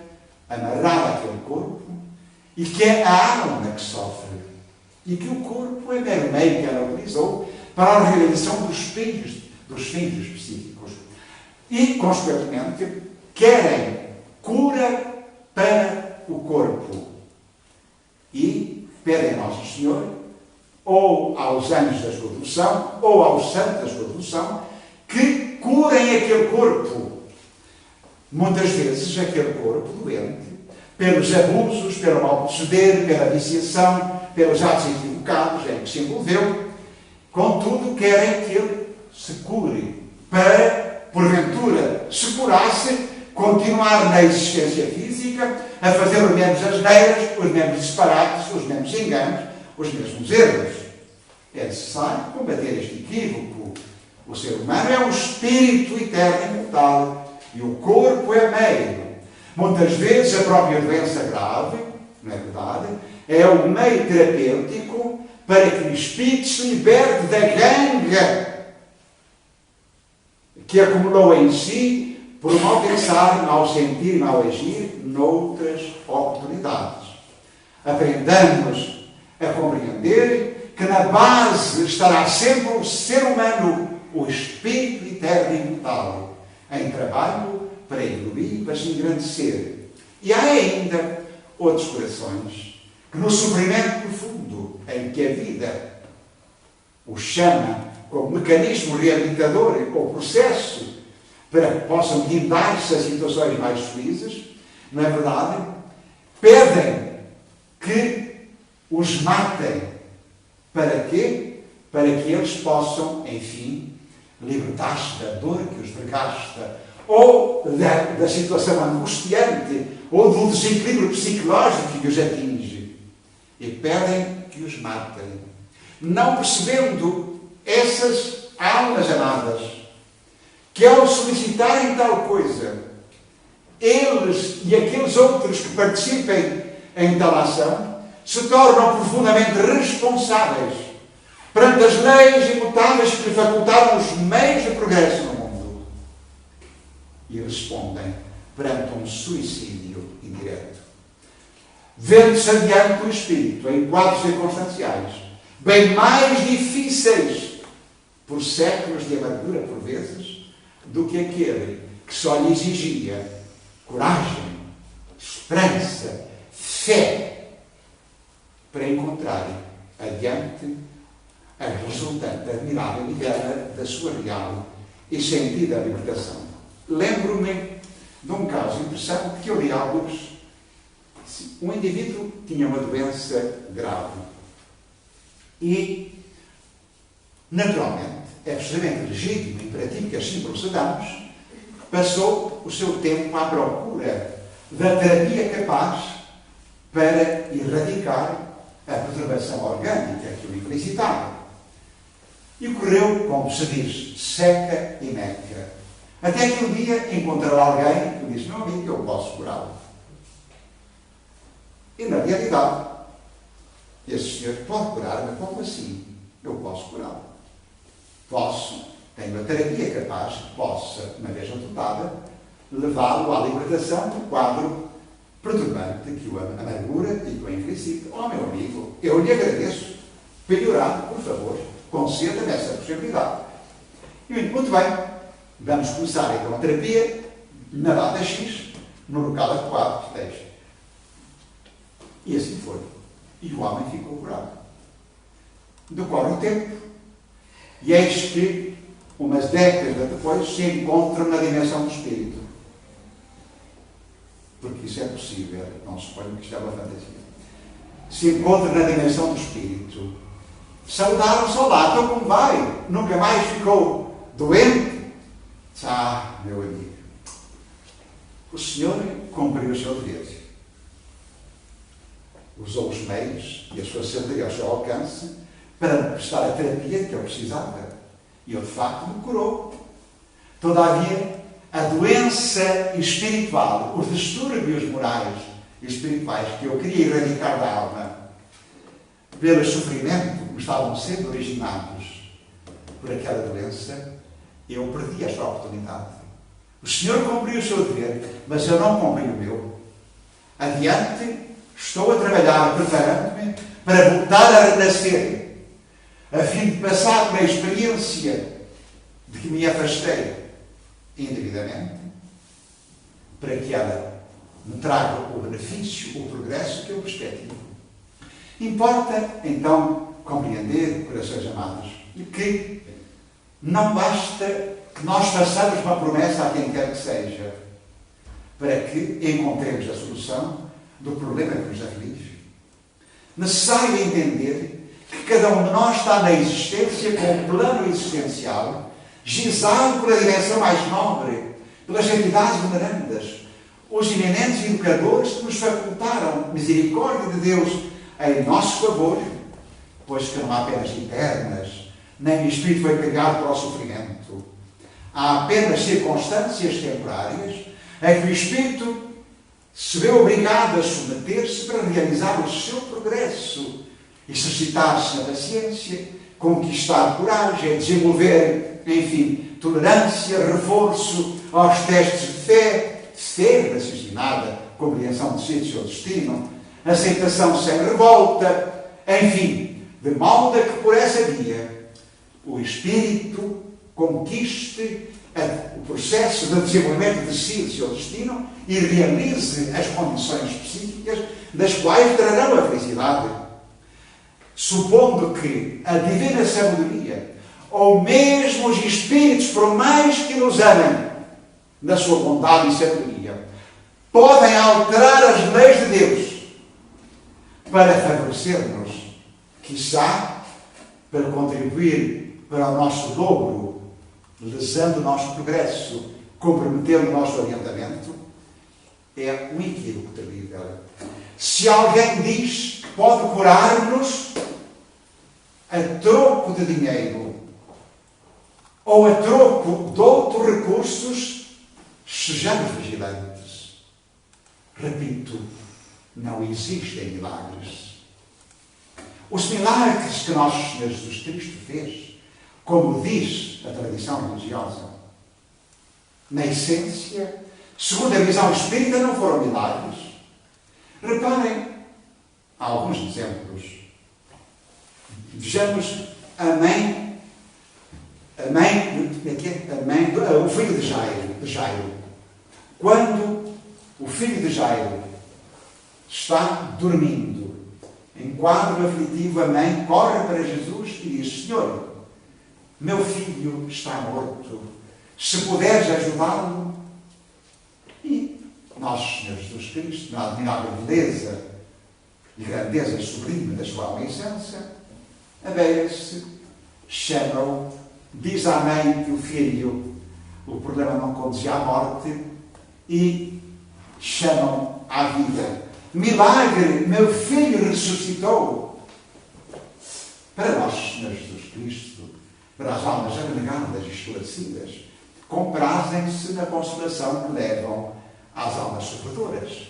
amarrada àquele corpo e que é a alma que sofre e que o corpo é mero meio que ela utilizou para a realização dos fins específicos e, consequentemente, querem cura para o corpo e pedem a Nosso Senhor ou aos anjos da sua devoção ou aos santos da sua devoção que curem aquele corpo. Muitas vezes aquele corpo doente, pelos abusos, pelo mau proceder, pela viciação, pelos atos equivocados em que se envolveu, contudo querem que ele se cure, para, porventura, se curasse, continuar na existência física, a fazer os mesmos asneiras, os mesmos disparates, os mesmos enganos, os mesmos erros. É necessário combater este equívoco. O ser humano é um espírito eterno e imortal, e o corpo é meio. Muitas vezes a própria doença grave, não é verdade, é o meio terapêutico para que o espírito se liberte da ganga que acumulou em si por mal pensar, mal sentir, mal agir noutras oportunidades. Aprendamos a compreender que na base estará sempre o ser humano, o espírito eterno e imortal, em trabalho para evoluir, para se engrandecer. E há ainda outros corações que no sofrimento profundo em que a vida o chama como mecanismo reabilitador ou processo para que possam guindar-se a situações mais felizes, na verdade, pedem que os matem. Para quê? Para que eles possam, enfim, libertar-se da dor que os regasta, ou da situação angustiante, ou do desequilíbrio psicológico que os atinge. E pedem que os matem. Não percebendo essas almas amadas, que ao solicitarem tal coisa, eles e aqueles outros que participem em tal ação se tornam profundamente responsáveis perante as leis imutáveis que lhe facultaram os meios de progresso no mundo e respondem perante um suicídio indireto. Vendo-se adiante o espírito em quadros circunstanciais bem mais difíceis por séculos de amargura por vezes do que aquele que só lhe exigia coragem, esperança, fé para encontrar adiante a resultante admirável e bela da sua real e sentida libertação. Lembro-me de um caso interessante que eu li há alguns. Um indivíduo tinha uma doença grave e, naturalmente, é absolutamente legítimo e imperativo que assim procedamos, passou o seu tempo à procura da terapia capaz para erradicar a perturbação orgânica que o infelicitava. E correu, como se diz, seca e meca. Até que um dia encontrou alguém que disse: meu amigo, eu posso curá-lo. E na realidade, esse senhor pode curar-me, como assim? Eu posso curá-lo. Posso, tenho a terapia capaz que possa, uma vez adotada, levá-lo à libertação do quadro perturbante que o amargura e que o infelicita. Oh, meu amigo, eu lhe agradeço. Melhorar, por favor, conceda-me essa possibilidade. E eu digo: muito bem, vamos começar então a terapia na data X, no local adequado que esteja. E assim foi. E o homem ficou curado. Decorre o tempo. E eis que, umas décadas depois, se encontram na dimensão do espírito. Porque isso é possível. Não se suponho que isto é uma fantasia. Se encontram na dimensão do espírito. Saudaram-se: olá, então como vai? Nunca mais ficou doente? Ah, meu amigo, o senhor cumpriu o seu dever. Usou os meios e a sua sabedoria ao seu alcance para me prestar a terapia que eu precisava. E eu, de facto, me curou. Todavia, a doença espiritual, os distúrbios morais e espirituais que eu queria erradicar da alma, pelo sofrimento que me estavam sendo originados por aquela doença, eu perdi esta oportunidade. O Senhor cumpriu o seu dever, mas eu não cumpri o meu. Adiante, estou a trabalhar, preparando-me para voltar a renascer, a fim de passar por uma experiência de que me afastei indevidamente, para que ela me traga o benefício, o progresso que eu perspectivo. Importa, então, compreender, corações amados, que não basta que nós façamos uma promessa a quem quer que seja para que encontremos a solução do problema que nos aflige. Necessário entender que cada um de nós está na existência com um plano existencial gizado pela dimensão mais nobre, pelas entidades venerandas, os eminentes educadores que nos facultaram misericórdia de Deus em nosso favor, pois que não há penas eternas, nem o Espírito foi criado para o sofrimento. Há apenas circunstâncias temporárias em que o Espírito se vê obrigado a submeter-se para realizar o seu progresso, exercitar-se na paciência, conquistar coragem, desenvolver, enfim, tolerância, reforço aos testes de fé raciocinada, compreensão de si e do seu destino, aceitação sem revolta, enfim, de modo a que por essa via o Espírito conquiste o processo de desenvolvimento de si e do seu destino e realize as condições específicas das quais trarão a felicidade. Supondo que a divina sabedoria, ou mesmo os Espíritos, por mais que nos amem na sua bondade e sabedoria, podem alterar as leis de Deus para favorecer-nos, quiçá, para contribuir para o nosso logro, lesando o nosso progresso, comprometendo o nosso orientamento, é um equívoco terrível. Se alguém diz que pode curar-nos a troco de dinheiro ou a troco de outros recursos, sejamos vigilantes. Repito, não existem milagres. Os milagres que nosso Senhor Jesus Cristo fez, como diz a tradição religiosa, na essência, segundo a visão espírita, não foram milagres. Reparem, há alguns exemplos. Vejamos o filho de Jairo. Quando o filho de Jairo está dormindo, em quadro aflitivo, a mãe corre para Jesus e diz: Senhor, meu filho está morto, se puderes ajudá-lo. E nosso Senhor Jesus Cristo, na admirável beleza e grandeza sublime da sua omnisciência, abeira-se, chama-o, diz à mãe que o filho, o problema não conduzia à morte, e chamam à vida. Milagre, meu filho ressuscitou. Para nosso Senhor Jesus Cristo, para as almas abnegadas e esclarecidas, comprazem-se na consolação que levam às almas sofredoras,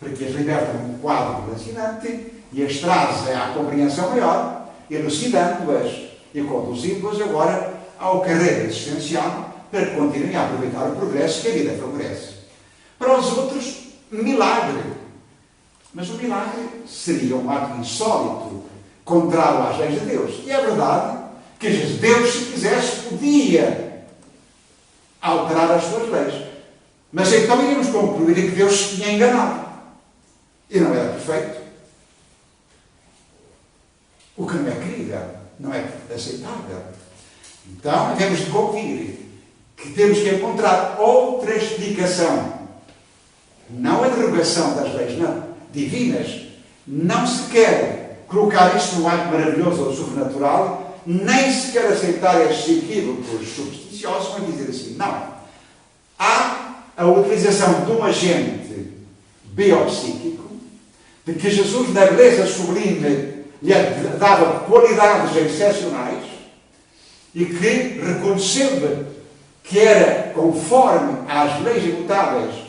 porque as libertam de um quadro lancinante e as trazem à compreensão maior, elucidando-as e conduzindo-as agora ao carreira existencial para que continuem a aproveitar o progresso que a vida favorece. Para os outros, milagre. Mas o milagre seria um ato insólito, contrário às leis de Deus. E é verdade que Deus, se quisesse, podia alterar as suas leis. Mas então iríamos concluir que Deus se tinha enganado. E não era perfeito. O que não é crível, não é aceitável. Então, temos de concluir que temos que encontrar outra explicação. Não a derogação das leis divinas. Não se quer colocar isto no ato maravilhoso ou sobrenatural, nem se quer aceitar estes equívocos supersticiosos, mas dizer assim, não. Há a utilização de um agente biopsíquico, de que Jesus, na beleza sublime, lhe dava qualidades excepcionais, e que, reconhecendo que era conforme às leis imutáveis,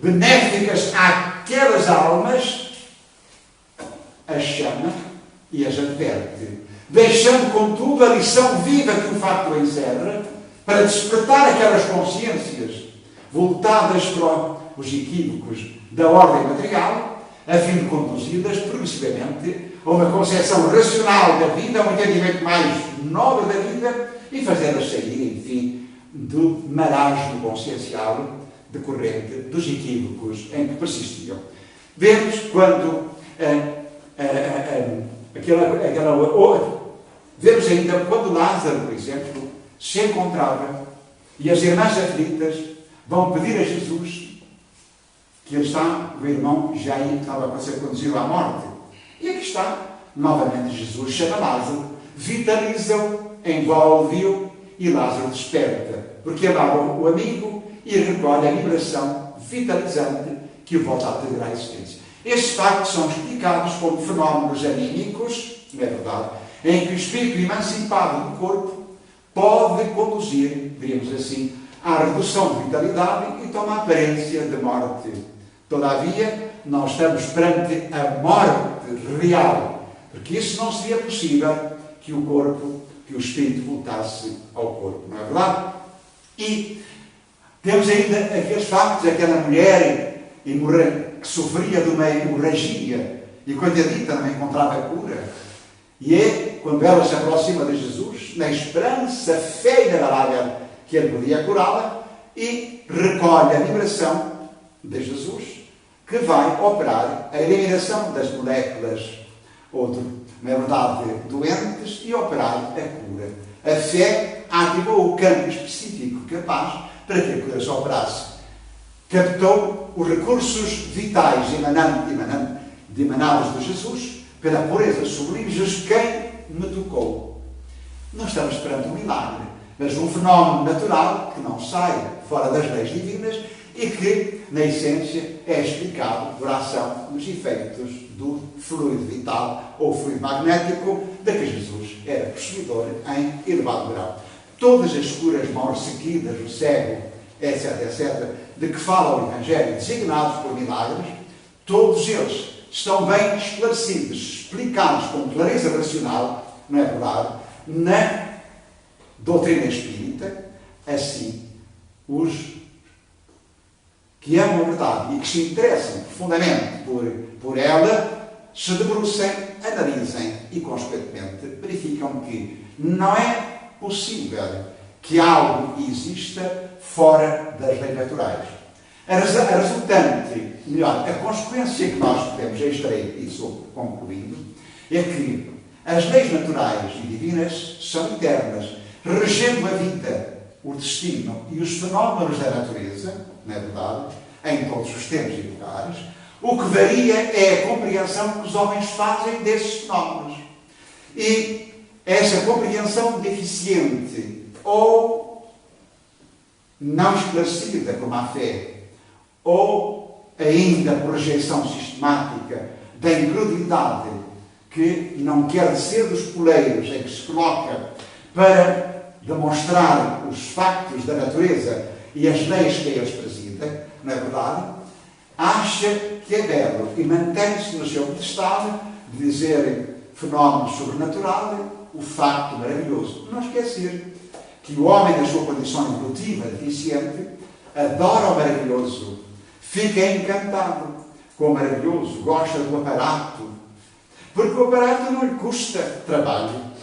benéficas àquelas almas, as chama e as adverte, deixando, contudo, a lição viva que o facto encerra, para despertar aquelas consciências voltadas para os equívocos da ordem material, a fim de conduzi-las progressivamente a uma concepção racional da vida, a um entendimento mais nobre da vida, e fazê-las sair, enfim, do marasmo consciencial decorrente dos equívocos em que persistiam. Vemos quando vemos ainda quando Lázaro, por exemplo, se encontrava e as irmãs aflitas vão pedir a Jesus que ele está, o irmão já estava a ser conduzido à morte. E aqui está, novamente Jesus chama Lázaro, vitaliza-o, envolve-o e Lázaro desperta, porque amava o amigo e recolhe a vibração vitalizante que o volta a ter à existência. Estes factos são explicados como fenómenos anímicos, não é verdade, em que o espírito emancipado do corpo pode conduzir, diríamos assim, à redução de vitalidade e toma a aparência de morte. Todavia, nós estamos perante a morte real, porque isso não seria possível que o corpo, que o espírito voltasse ao corpo, não é verdade? E temos ainda aqueles factos, aquela mulher que sofria de uma hemorragia e, coitadita, não encontrava cura. E é quando ela se aproxima de Jesus, na esperança, fé inabalável que ele podia curá-la, e recolhe a vibração de Jesus, que vai operar a eliminação das moléculas, na verdade, doentes, e operar a cura. A fé ativou o campo específico capaz para que a cura se operasse. Captou os recursos vitais emanados de Jesus, pela pureza sublime. Jesus, quem me tocou? Não estamos perante um milagre, mas um fenómeno natural que não sai fora das leis divinas e que, na essência, é explicado por ação dos efeitos do fluido vital ou fluido magnético de que Jesus era possuidor em elevado grau. Todas as curas mal seguidas, o cego, etc., de que fala o Evangelho, designados por milagres, todos eles estão bem esclarecidos, explicados com clareza racional, não é verdade, na doutrina espírita. Assim, os que amam a verdade e que se interessam profundamente por ela, se debrucem, analisem e, consequentemente, verificam que não é possível que algo exista fora das leis naturais. A resultante, melhor, a consequência que nós podemos extrair, e estou concluindo, é que as leis naturais e divinas são eternas, regendo a vida, o destino e os fenómenos da natureza, não é verdade, em todos os tempos e lugares. O que varia é a compreensão que os homens fazem desses fenómenos. E essa compreensão deficiente ou não esclarecida como a fé, ou ainda por rejeição sistemática da incredulidade, que não quer ser dos poleiros em que se coloca para demonstrar os factos da natureza e as leis que a eles presidem, não é verdade? Acha que é belo e mantém-se no seu pedestal de dizer fenómeno sobrenatural, o facto maravilhoso. Não esquecer que o homem, na sua condição evolutiva deficiente, adora o maravilhoso, fica encantado com o maravilhoso, gosta do aparato, porque o aparato não lhe custa trabalho.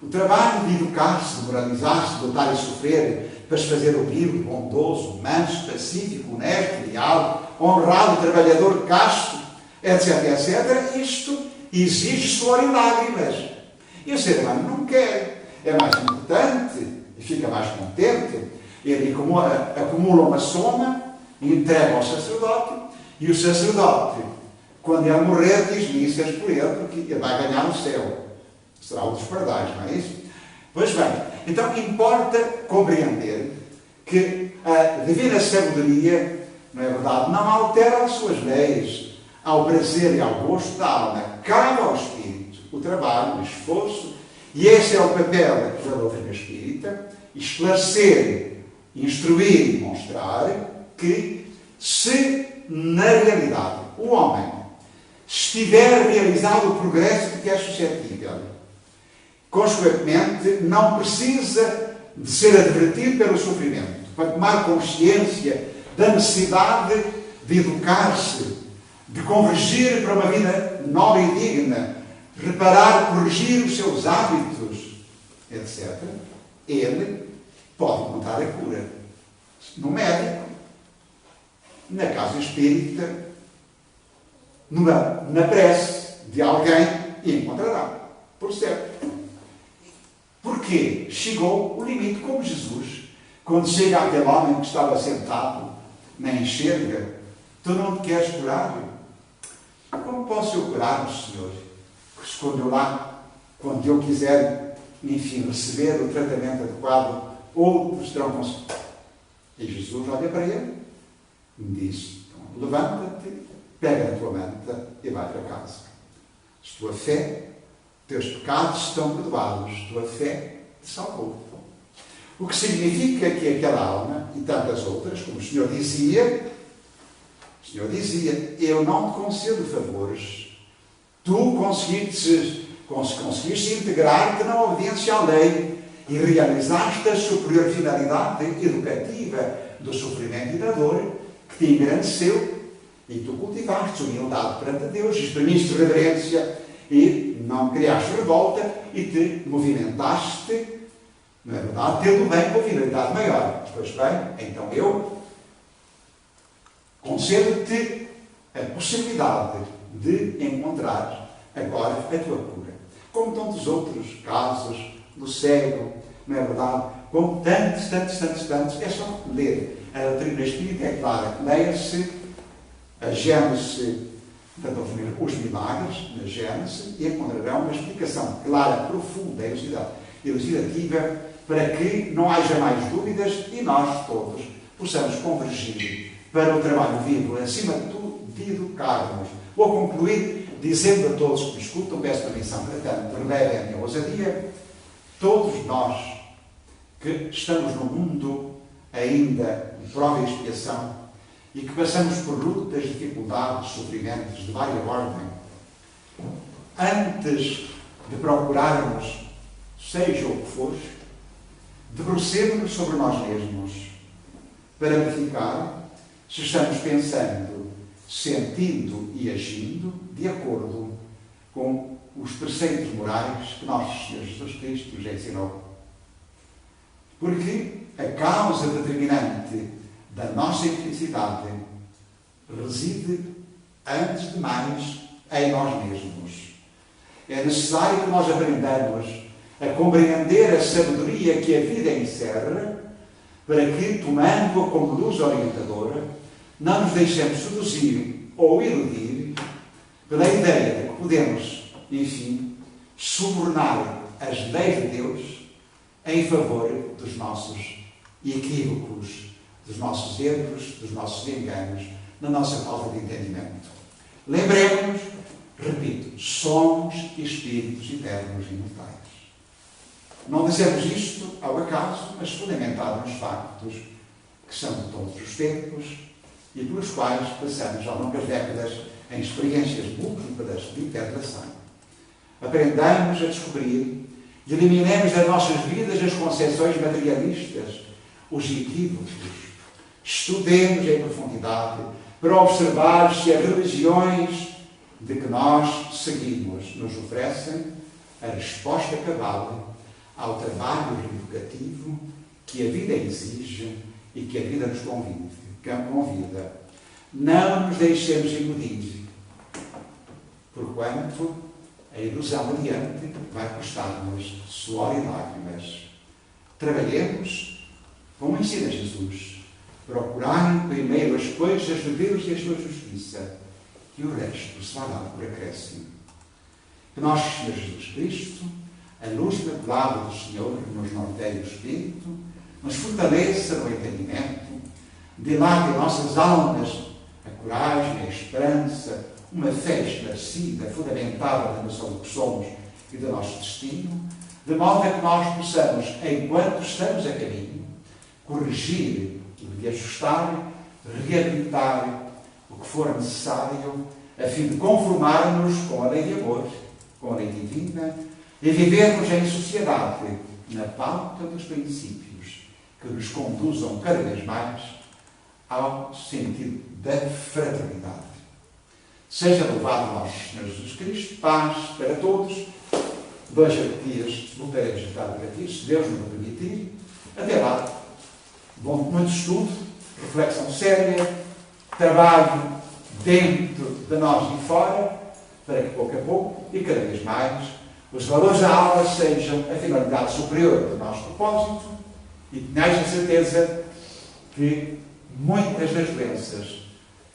O trabalho de educar-se, de moralizar-se, de lutar e sofrer, para se fazer humilde, bondoso, manso, pacífico, honesto, leal, honrado, trabalhador, casto, etc, etc, isto exige suor e lágrimas. E o ser humano não quer. É mais importante e fica mais contente. Ele acumula uma soma e entrega ao sacerdote, e o sacerdote, quando ele morrer, diz missas por ele, porque ele vai ganhar o céu. Será o dos pardais, não é isso? Pois bem, então importa compreender que a divina sabedoria, não é verdade, não altera as suas leis ao prazer e ao gosto da alma. Cabe ao espírito o trabalho, o esforço, e esse é o papel da doutrina espírita: esclarecer, instruir e mostrar que, se na realidade o homem estiver realizado o progresso de que é suscetível, consequentemente não precisa de ser advertido pelo sofrimento, para tomar consciência da necessidade de educar-se, de convergir para uma vida nobre e digna, reparar, corrigir os seus hábitos, etc., ele pode encontrar a cura no médico, na casa espírita, na prece de alguém, e encontrará, por certo. Porque chegou o limite, como Jesus, quando chega aquele homem que estava sentado na enxerga: tu não te queres curar? Como posso eu curar-me, Senhor? Escondeu lá, quando eu quiser, enfim, receber o tratamento adequado, outros terão conseguido. E Jesus olha para ele e diz: então, levanta-te, pega na tua manta e vai para casa. A tua fé, teus pecados estão perdoados, tua fé te salvou. O que significa que aquela alma e tantas outras, como o Senhor dizia, eu não te concedo favores. Tu conseguiste integrar-te na obediência à lei e realizaste a superior finalidade educativa do sofrimento e da dor que te engrandeceu, e tu cultivaste humildade perante Deus, exprimiste reverência e não criaste revolta e te movimentaste, não é verdade, tendo bem com finalidade maior. Pois bem, então eu concedo-te a possibilidade de encontrar agora a tua cura. Como tantos outros casos do cego, não é verdade? Como tantos. É só ler. A doutrina espírita é clara. Leia-se a Gênese da doutrina, os milagres, na Gênese, e encontrarão uma explicação clara, profunda e elucidativa, para que não haja mais dúvidas e nós todos possamos convergir para o trabalho vivo, acima de tudo, de educarmos. Vou concluir dizendo a todos que me escutam, peço permissão para tanto, relevem a minha ousadia, todos nós que estamos no mundo ainda de prova e expiação, e que passamos por lutas, dificuldades, sofrimentos de várias ordem, antes de procurarmos, seja o que for, debrucemos-nos sobre nós mesmos para verificar se estamos pensando, sentindo e agindo de acordo com os preceitos morais que nosso Senhor Jesus Cristo nos ensinou. Porque a causa determinante da nossa infelicidade reside, antes de mais, em nós mesmos. É necessário que nós aprendamos a compreender a sabedoria que a vida encerra, para que, tomando-a como luz orientadora, não nos deixemos seduzir ou iludir pela ideia de que podemos, enfim, subornar as leis de Deus em favor dos nossos equívocos, dos nossos erros, dos nossos enganos, da nossa falta de entendimento. Lembremos-nos, repito, somos espíritos eternos e imortais. Não dizemos isto ao acaso, mas fundamentado nos factos que são de todos os tempos e pelos quais passamos ao longo das décadas em experiências múltiplas de internação. Aprendamos a descobrir e eliminemos das nossas vidas as concepções materialistas, os equívocos. Estudemos em profundidade para observar se as religiões de que nós seguimos nos oferecem a resposta cabal ao trabalho educativo que a vida exige e que a vida nos convida. Não nos deixemos iludir, porquanto a ilusão adiante vai custar-nos suor e lágrimas. Trabalhemos, como ensina Jesus, procurarem primeiro as coisas de Deus e a sua justiça, e o resto se vai dar por acréscimo. Que nosso Senhor Jesus Cristo, a luz imaculada do Senhor, que nos norteia o Espírito, nos fortaleça no entendimento, dilate em nossas almas a coragem, a esperança, uma fé esclarecida, fundamentada na noção do que somos e do nosso destino, de modo a que nós possamos, enquanto estamos a caminho, corrigir, e ajustar, reabilitar o que for necessário, a fim de conformar-nos com a lei de amor, com a lei divina, e vivermos em sociedade na pauta dos princípios que nos conduzam cada vez mais ao sentido da fraternidade. Seja louvado nosso Senhor Jesus Cristo, paz para todos. 2 dias voltaremos a estar para ti, se Deus nos permitir. Até lá, muito estudo, reflexão séria, trabalho dentro de nós e fora, para que pouco a pouco e cada vez mais os valores da aula sejam a finalidade superior do nosso propósito e tenhais a certeza que muitas das doenças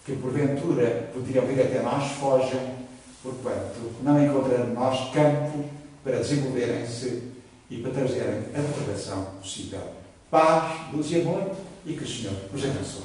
que porventura poderiam vir até nós fogem, porquanto não encontramos nós campo para desenvolverem-se e para trazerem a reprovação possível. Paz, luz e amor, e que o Senhor os abençoe.